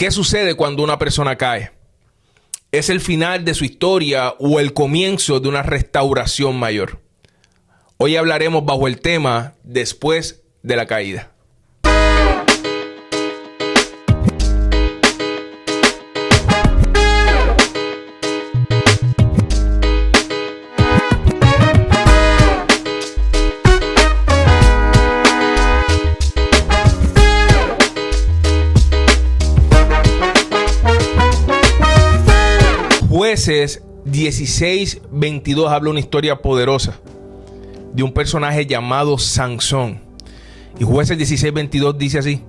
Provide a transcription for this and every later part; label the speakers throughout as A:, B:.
A: ¿Qué sucede cuando una persona cae? ¿Es el final de su historia o el comienzo de una restauración mayor? Hoy hablaremos bajo el tema después de la caída. Jueces 16:22 habla una historia poderosa de un personaje llamado Sansón. Y Jueces 16:22 dice así: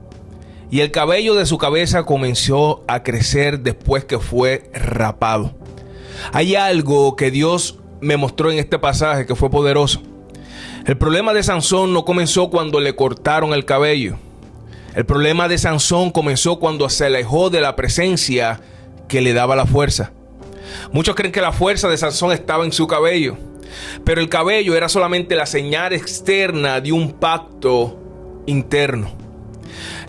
A: y el cabello de su cabeza comenzó a crecer después que fue rapado. Hay algo que Dios me mostró en este pasaje que fue poderoso. El problema de Sansón no comenzó cuando le cortaron el cabello. El problema de Sansón comenzó cuando se alejó de la presencia que le daba la fuerza. Muchos creen que la fuerza de Sansón estaba en su cabello, pero el cabello era solamente la señal externa de un pacto interno.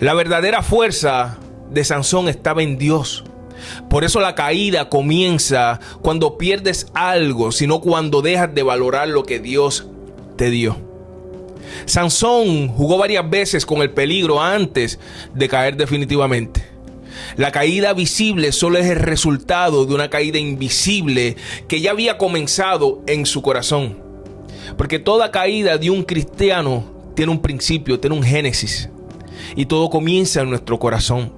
A: La verdadera fuerza de Sansón estaba en Dios. Por eso la caída comienza cuando pierdes algo, sino cuando dejas de valorar lo que Dios te dio. Sansón jugó varias veces con el peligro antes de caer definitivamente. La caída visible solo es el resultado de una caída invisible que ya había comenzado en su corazón. Porque toda caída de un cristiano tiene un principio, tiene un génesis. Y todo comienza en nuestro corazón.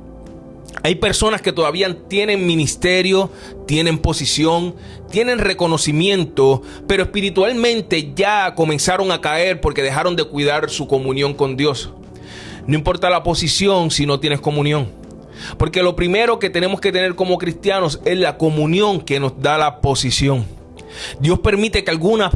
A: Hay personas que todavía tienen ministerio, tienen posición, tienen reconocimiento, pero espiritualmente ya comenzaron a caer porque dejaron de cuidar su comunión con Dios. No importa la posición si no tienes comunión. Porque lo primero que tenemos que tener como cristianos es la comunión que nos da la posición. Dios permite que algunas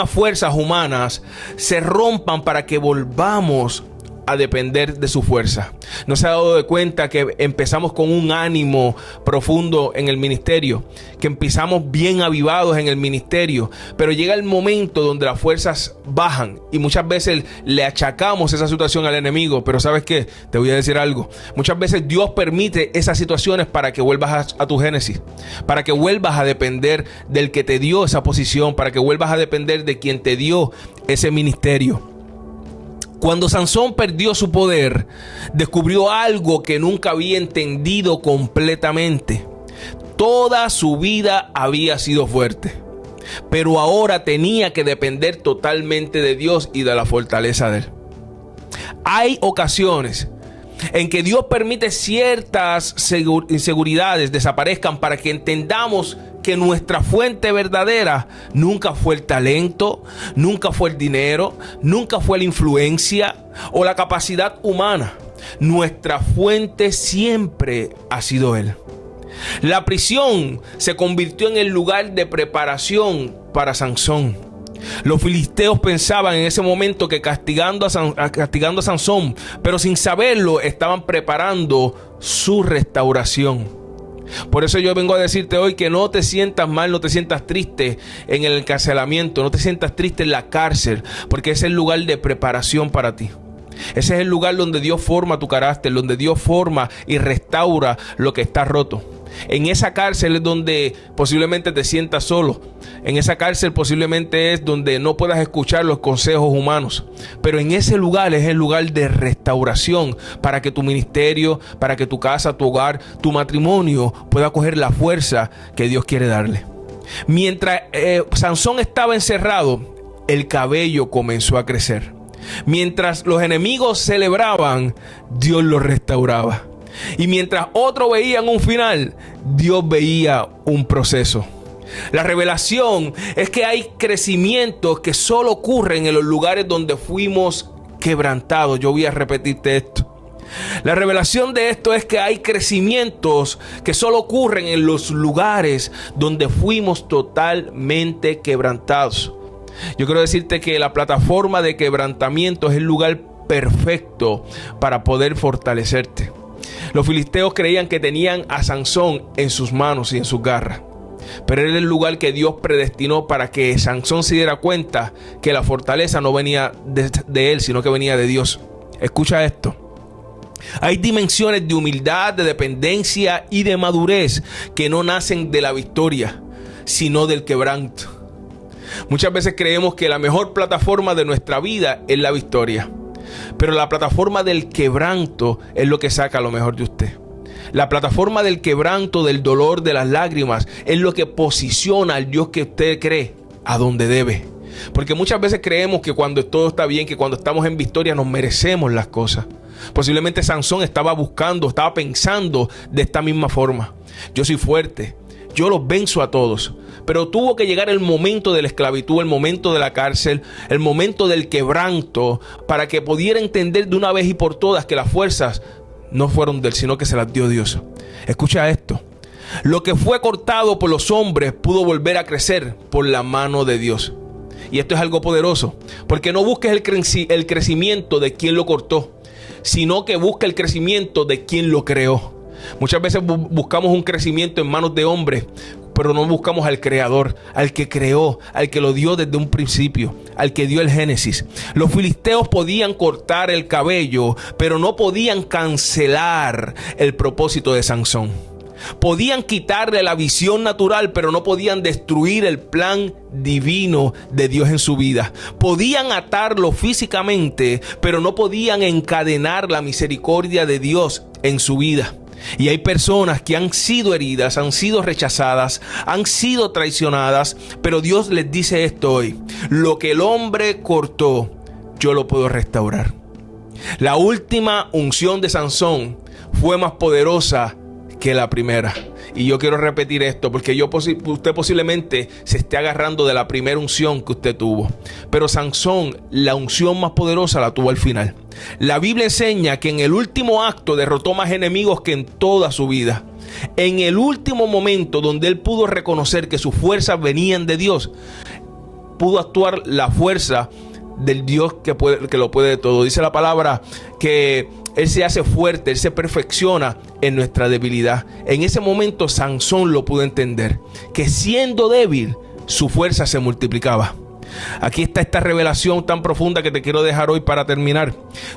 A: fuerzas humanas se rompan para que volvamos a depender de su fuerza. ¿No se ha dado de cuenta que empezamos con un ánimo profundo en el ministerio? Que empezamos bien avivados en el ministerio, pero llega el momento donde las fuerzas bajan y muchas veces le achacamos esa situación al enemigo. Pero ¿sabes qué? Te voy a decir algo. Muchas veces Dios permite esas situaciones para que vuelvas a tu génesis, para que vuelvas a depender del que te dio esa posición, para que vuelvas a depender de quien te dio ese ministerio. Cuando Sansón perdió su poder, descubrió algo que nunca había entendido completamente. Toda su vida había sido fuerte, pero ahora tenía que depender totalmente de Dios y de la fortaleza de Él. Hay ocasiones en que Dios permite ciertas inseguridades desaparezcan para que entendamos que nuestra fuente verdadera nunca fue el talento, nunca fue el dinero, nunca fue la influencia o la capacidad humana. Nuestra fuente siempre ha sido Él. La prisión se convirtió en el lugar de preparación para Sansón. Los filisteos pensaban en ese momento que castigando a Sansón, pero sin saberlo estaban preparando su restauración. Por eso yo vengo a decirte hoy que no te sientas mal, no te sientas triste en el encarcelamiento, no te sientas triste en la cárcel, porque ese es el lugar de preparación para ti. Ese es el lugar donde Dios forma tu carácter, donde Dios forma y restaura lo que está roto. En esa cárcel es donde posiblemente te sientas solo. En esa cárcel posiblemente es donde no puedas escuchar los consejos humanos. Pero en ese lugar es el lugar de restauración para que tu ministerio, para que tu casa, tu hogar, tu matrimonio pueda coger la fuerza que Dios quiere darle. Mientras Sansón estaba encerrado, el cabello comenzó a crecer. Mientras los enemigos celebraban, Dios los restauraba. Y mientras otros veían un final, Dios veía un proceso. La revelación es que hay crecimientos que solo ocurren en los lugares donde fuimos quebrantados. Yo voy a repetirte esto. La revelación de esto es que hay crecimientos que solo ocurren en los lugares donde fuimos totalmente quebrantados. Yo quiero decirte que la plataforma de quebrantamiento es el lugar perfecto para poder fortalecerte. Los filisteos creían que tenían a Sansón en sus manos y en sus garras, pero era el lugar que Dios predestinó para que Sansón se diera cuenta que la fortaleza no venía de él, sino que venía de Dios. Escucha esto. Hay dimensiones de humildad, de dependencia y de madurez que no nacen de la victoria, sino del quebranto. Muchas veces creemos que la mejor plataforma de nuestra vida es la victoria, pero la plataforma del quebranto es lo que saca lo mejor de usted. La plataforma del quebranto, del dolor, de las lágrimas, es lo que posiciona al Dios que usted cree a donde debe. Porque muchas veces creemos que cuando todo está bien, que cuando estamos en victoria nos merecemos las cosas. Posiblemente Sansón estaba pensando de esta misma forma. Yo soy fuerte, yo los venzo a todos. Pero tuvo que llegar el momento de la esclavitud, el momento de la cárcel, el momento del quebranto, para que pudiera entender de una vez y por todas que las fuerzas no fueron de él, sino que se las dio Dios. Escucha esto. Lo que fue cortado por los hombres pudo volver a crecer por la mano de Dios. Y esto es algo poderoso, porque no busques el crecimiento de quien lo cortó, sino que busca el crecimiento de quien lo creó. Muchas veces buscamos un crecimiento en manos de hombres, pero no buscamos al creador, al que creó, al que lo dio desde un principio, al que dio el Génesis. Los filisteos podían cortar el cabello, pero no podían cancelar el propósito de Sansón. Podían quitarle la visión natural, pero no podían destruir el plan divino de Dios en su vida. Podían atarlo físicamente, pero no podían encadenar la misericordia de Dios en su vida. Y hay personas que han sido heridas, han sido rechazadas, han sido traicionadas, pero Dios les dice esto hoy: lo que el hombre cortó, yo lo puedo restaurar. La última unción de Sansón fue más poderosa que la primera. Y yo quiero repetir esto porque usted posiblemente se esté agarrando de la primera unción que usted tuvo, pero Sansón, la unción más poderosa la tuvo al final. La Biblia enseña que en el último acto derrotó más enemigos que en toda su vida. En el último momento donde él pudo reconocer que sus fuerzas venían de Dios, pudo actuar la fuerza del Dios que lo puede todo. Dice la palabra que Él se hace fuerte, Él se perfecciona en nuestra debilidad. En ese momento Sansón lo pudo entender, que siendo débil, su fuerza se multiplicaba. Aquí está esta revelación tan profunda que te quiero dejar hoy para terminar.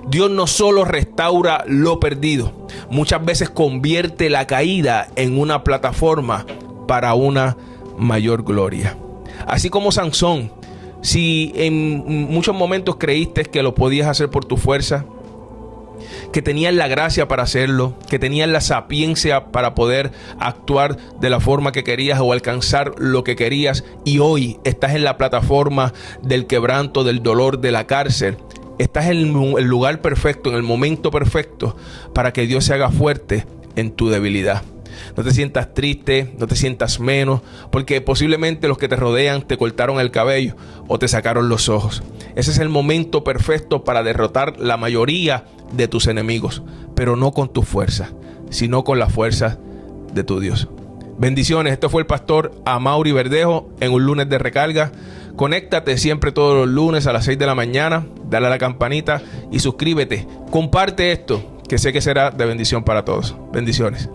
A: Dios no solo restaura lo perdido, muchas veces convierte la caída en una plataforma para una mayor gloria. Así como Sansón, si en muchos momentos creíste que lo podías hacer por tu fuerza, que tenías la gracia para hacerlo, que tenías la sapiencia para poder actuar de la forma que querías o alcanzar lo que querías, y hoy estás en la plataforma del quebranto, del dolor, de la cárcel, estás en el lugar perfecto, en el momento perfecto para que Dios se haga fuerte en tu debilidad. No te sientas triste, no te sientas menos, porque posiblemente los que te rodean te cortaron el cabello o te sacaron los ojos. Ese es el momento perfecto para derrotar la mayoría de tus enemigos, pero no con tu fuerza, sino con la fuerza de tu Dios. Bendiciones. Este fue el pastor Amaury Verdejo en un lunes de recarga. Conéctate siempre todos los lunes a las 6 de la mañana, dale a la campanita y suscríbete. Comparte esto, que sé que será de bendición para todos. Bendiciones.